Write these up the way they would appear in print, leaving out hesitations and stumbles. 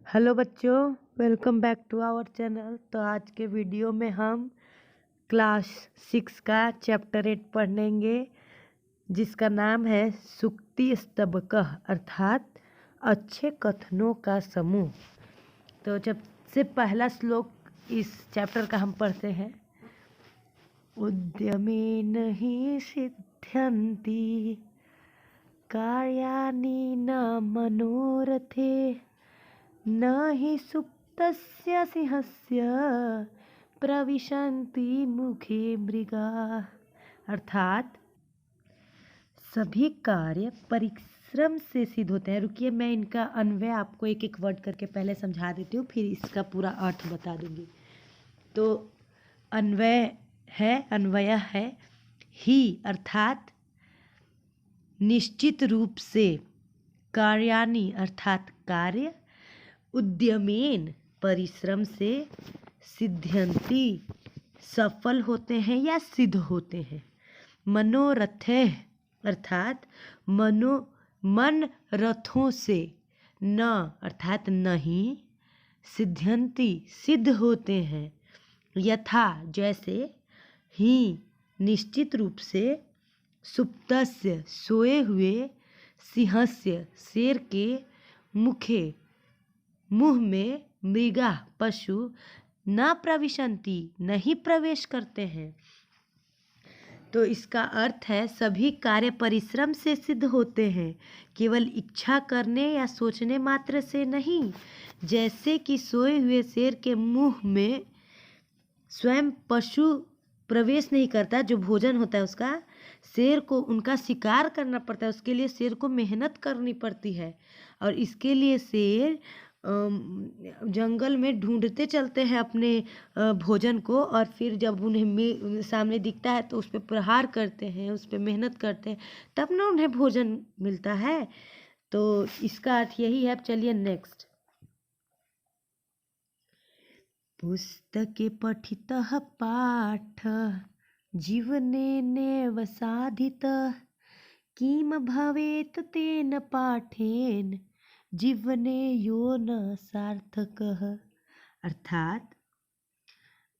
Hello बच्चों, welcome back to our channel. तो आज के वीडियो में हम क्लास 6 का चैप्टर 8 पढ़ेंगे, जिसका नाम है सूक्ति स्तबकः, अर्थात अच्छे कथनों का समूह। तो जब से पहला श्लोक इस चैप्टर का हम पढ़ते हैं। उद्यमेन हि सिद्ध्यन्ति कार्याणि न मनोरथे न हि सुप्तस्य सिंहस्य प्रविशन्ति मुखे मृगा। अर्थात सभी कार्य परिश्रम से सिद्ध होते हैं। रुकिए, मैं इनका अन्वय आपको एक एक वर्ड करके पहले समझा देती हूँ, फिर इसका पूरा अर्थ बता दूंगी। तो अन्वय है ही, अर्थात निश्चित रूप से, कार्याणि अर्थात कार्य, उद्यमेन परिश्रम से, सिद्ध्यन्ति सफल होते हैं या सिद्ध होते हैं, मनोरथे अर्थात मन रथों से, न अर्थात नहीं, सिद्ध्यन्ति सिद्ध होते हैं, यथा जैसे, ही निश्चित रूप से, सुप्तस्य सोए हुए, सिंहस्य शेर के, मुखे मुँह में, मृगा पशु, न प्रविशन्ति नहीं प्रवेश करते हैं। तो इसका अर्थ है सभी कार्य परिश्रम से सिद्ध होते हैं, केवल इच्छा करने या सोचने मात्र से नहीं। जैसे कि सोए हुए शेर के मुंह में स्वयं पशु प्रवेश नहीं करता, जो भोजन होता है उसका, शेर को उनका शिकार करना पड़ता है, उसके लिए शेर को मेहनत करनी पड़ती है, और इसके लिए शेर जंगल में ढूंढते चलते हैं अपने भोजन को, और फिर जब उन्हें सामने दिखता है तो उस पर प्रहार करते हैं, उस पर मेहनत करते हैं, तब ना उन्हें भोजन मिलता है। तो इसका अर्थ यही है। अब चलिए नेक्स्ट। पुस्तके पठितः पाठ जीवनेनेव साधितः किम भवेत् तेन पाठेन जीवने यो न सार्थकः। अर्थात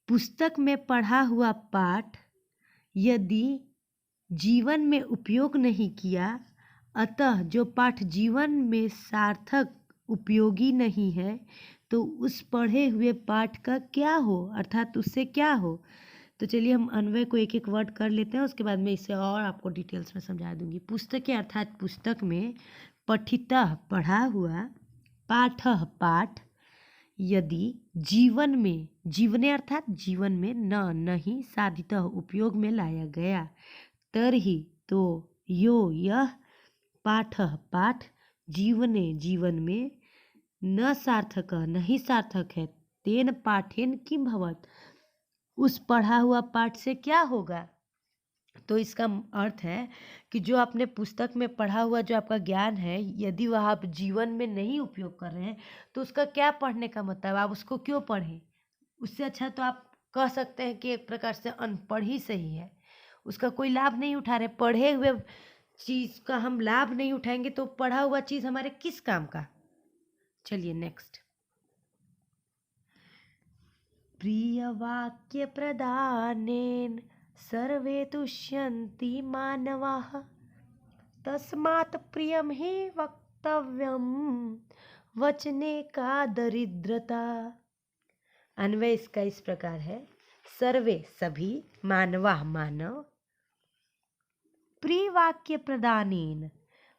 पुस्तक में पढ़ा हुआ पाठ यदि जीवन में उपयोग नहीं किया, अतः जो पाठ जीवन में सार्थक उपयोगी नहीं है, तो उस पढ़े हुए पाठ का क्या हो, अर्थात उससे क्या हो। तो चलिए हम अन्वय को एक एक वर्ड कर लेते हैं, उसके बाद मैं इसे और आपको डिटेल्स में समझा दूंगी। पुस्तक अर्थात पुस्तक में, पठितः पढ़ा हुआ, पाठः पाठ, यदि जीवन में, जीवने अर्थात जीवन में, न नहीं, साधितः उपयोग में लाया गया, तर्हि तो, यो यह, पाठः पाठ, जीवने जीवन में, न सार्थक नहीं सार्थक है, तेन पाठेन किम भवत् उस पढ़ा हुआ पाठ से क्या होगा। तो इसका अर्थ है कि जो आपने पुस्तक में पढ़ा हुआ जो आपका ज्ञान है, यदि वह आप जीवन में नहीं उपयोग कर रहे हैं, तो उसका क्या पढ़ने का मतलब, आप उसको क्यों पढ़ें। उससे अच्छा तो आप कह सकते हैं कि एक प्रकार से अनपढ़ ही सही है, उसका कोई लाभ नहीं उठा रहे। पढ़े हुए चीज़ का हम लाभ नहीं उठाएंगे तो पढ़ा हुआ चीज़ हमारे किस काम का। चलिए नेक्स्ट। प्रिय वाक्य प्रदानेन सर्वे तुष्यन्ति मानवाः तस्मात् प्रियं हि वक्तव्यं वचने का दरिद्रता। अन्वय इसका इस प्रकार है। सर्वे सभी, मानवा मानव, प्रिय वाक्य प्रदानेन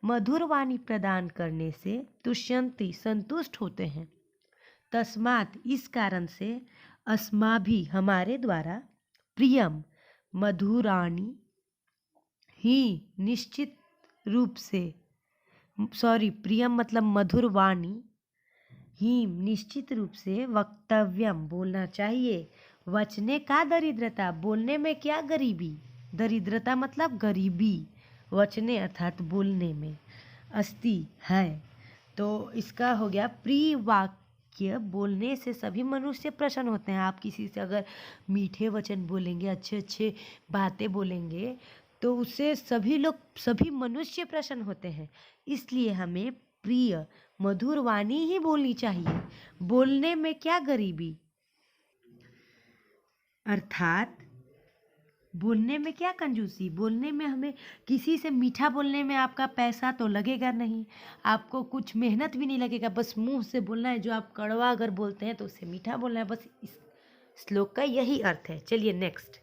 मधुर वाणी प्रदान करने से, तुष्यन्ति संतुष्ट होते हैं, तस्मात् इस कारण से, अस्माभि हमारे द्वारा, प्रियम मधुराणी, ही निश्चित रूप से, प्रियम मतलब मधुर वाणी, ही निश्चित रूप से, वक्तव्यम बोलना चाहिए, वचने का दरिद्रता बोलने में क्या गरीबी, दरिद्रता मतलब गरीबी, वचने अर्थात बोलने में, अस्ति है। तो इसका हो गया प्रिय वाक्य बोलने से सभी मनुष्य प्रसन्न होते हैं। आप किसी से अगर मीठे वचन बोलेंगे, अच्छे अच्छे बातें बोलेंगे, तो उससे सभी लोग, सभी मनुष्य प्रसन्न होते हैं। इसलिए हमें प्रिय मधुर वाणी ही बोलनी चाहिए। बोलने में क्या गरीबी, अर्थात बोलने में क्या कंजूसी, बोलने में हमें किसी से मीठा बोलने में आपका पैसा तो लगेगा नहीं, आपको कुछ मेहनत भी नहीं लगेगा, बस मुंह से बोलना है। जो आप कड़वा अगर बोलते हैं तो उससे मीठा बोलना है। बस इस श्लोक का यही अर्थ है। चलिए नेक्स्ट।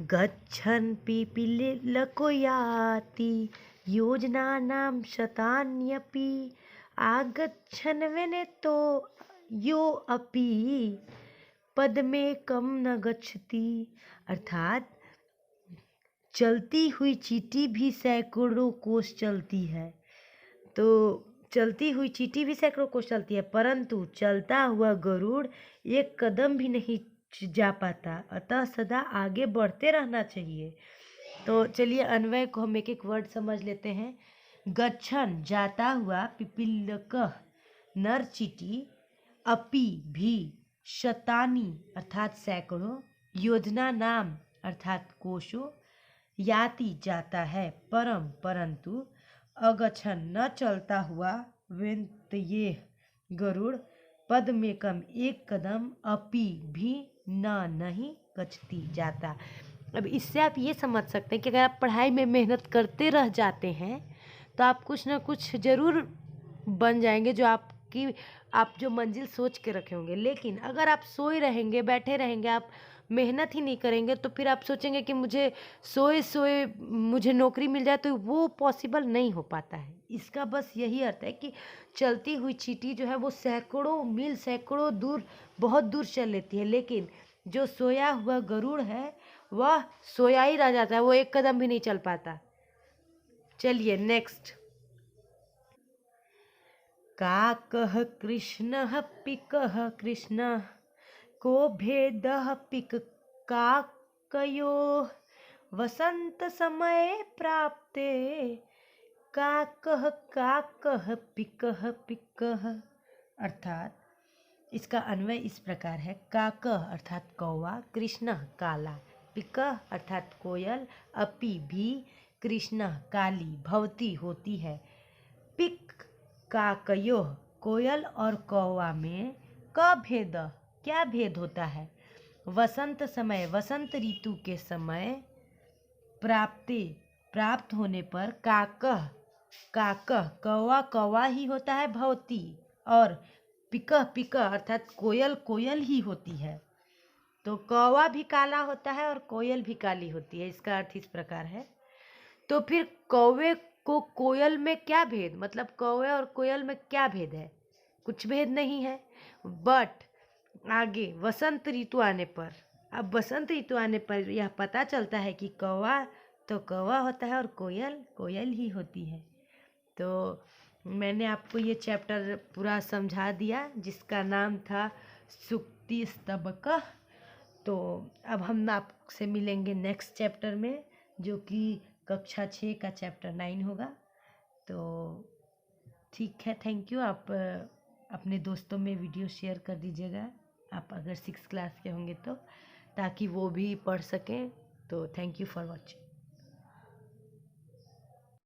गच्छन् पिपीलिको याति योजनानां शतान्यपि आगच्छन् विनेतो यो अपि पदमेकं न गच्छति, अर्थात चलती हुई चींटी भी सैकड़ों कोस चलती है। तो चलती हुई चींटी भी सैकड़ों कोस चलती है, परंतु चलता हुआ गरुड़ एक कदम भी नहीं जा पाता, अतः सदा आगे बढ़ते रहना चाहिए। तो चलिए अन्वय को हम एक एक वर्ड समझ लेते हैं। गच्छन जाता हुआ, पिपीलक नर चींटी, अपि भी, शतानी अर्थात सैकड़ों, योजना नाम अर्थात कोशों, याति जाता है, परम परंतु, अगछन न चलता हुआ, विंत ये गरुड़, पद में कम एक कदम, अपि भी, न नहीं, गच्छति जाता। अब इससे आप ये समझ सकते हैं कि अगर आप पढ़ाई में मेहनत करते रह जाते हैं तो आप कुछ ना कुछ ज़रूर बन जाएंगे, जो आप जो मंजिल सोच के रखे होंगे। लेकिन अगर आप सोए रहेंगे, बैठे रहेंगे, आप मेहनत ही नहीं करेंगे, तो फिर आप सोचेंगे कि मुझे सोए सोए मुझे नौकरी मिल जाए, तो वो पॉसिबल नहीं हो पाता है। इसका बस यही अर्थ है कि चलती हुई चींटी जो है वो सैकड़ों मील, सैकड़ों दूर, बहुत दूर चल लेती है, लेकिन जो सोया हुआ गरुड़ है वह सोया ही रह जाता है, वो एक कदम भी नहीं चल पाता। चलिए नेक्स्ट। काकः कृष्णः पिकः कृष्णः को भेदः पिक काकयोः वसंत समय प्राप्ते काकः काकः पिकः पिकः, अर्थात इसका अन्वय इस प्रकार है। काकः अर्थात कौवा, कृष्णः काला, पिकः अर्थात कोयल, अपि भी, कृष्णः काली, भवती होती है, पिक काकयोः कोयल और कौवा में, क भेद क्या भेद होता है, वसंत समय वसंत ऋतु के समय, प्राप्ति प्राप्त होने पर, काकः काकः कौवा कौवा ही होता है, भवती, और पिकः पिकः अर्थात कोयल कोयल ही होती है। तो कौवा भी काला होता है और कोयल भी काली होती है। इसका अर्थ इस प्रकार है। तो फिर कौवे को कोयल में क्या भेद, मतलब कौवे और कोयल में क्या भेद है, कुछ भेद नहीं है। बट आगे वसंत ऋतु आने पर, अब वसंत ऋतु आने पर यह पता चलता है कि कौवा तो कौवा होता है और कोयल कोयल ही होती है। तो मैंने आपको ये चैप्टर पूरा समझा दिया, जिसका नाम था सुक्ति स्तबक। तो अब हम आपसे मिलेंगे नेक्स्ट चैप्टर में, जो कि कक्षा 6 का चैप्टर 9 होगा। तो ठीक है, थैंक यू। आप अपने दोस्तों में वीडियो शेयर कर दीजिएगा, आप अगर 6 क्लास के होंगे तो, ताकि वो भी पढ़ सकें। तो थैंक यू फॉर वॉचिंग।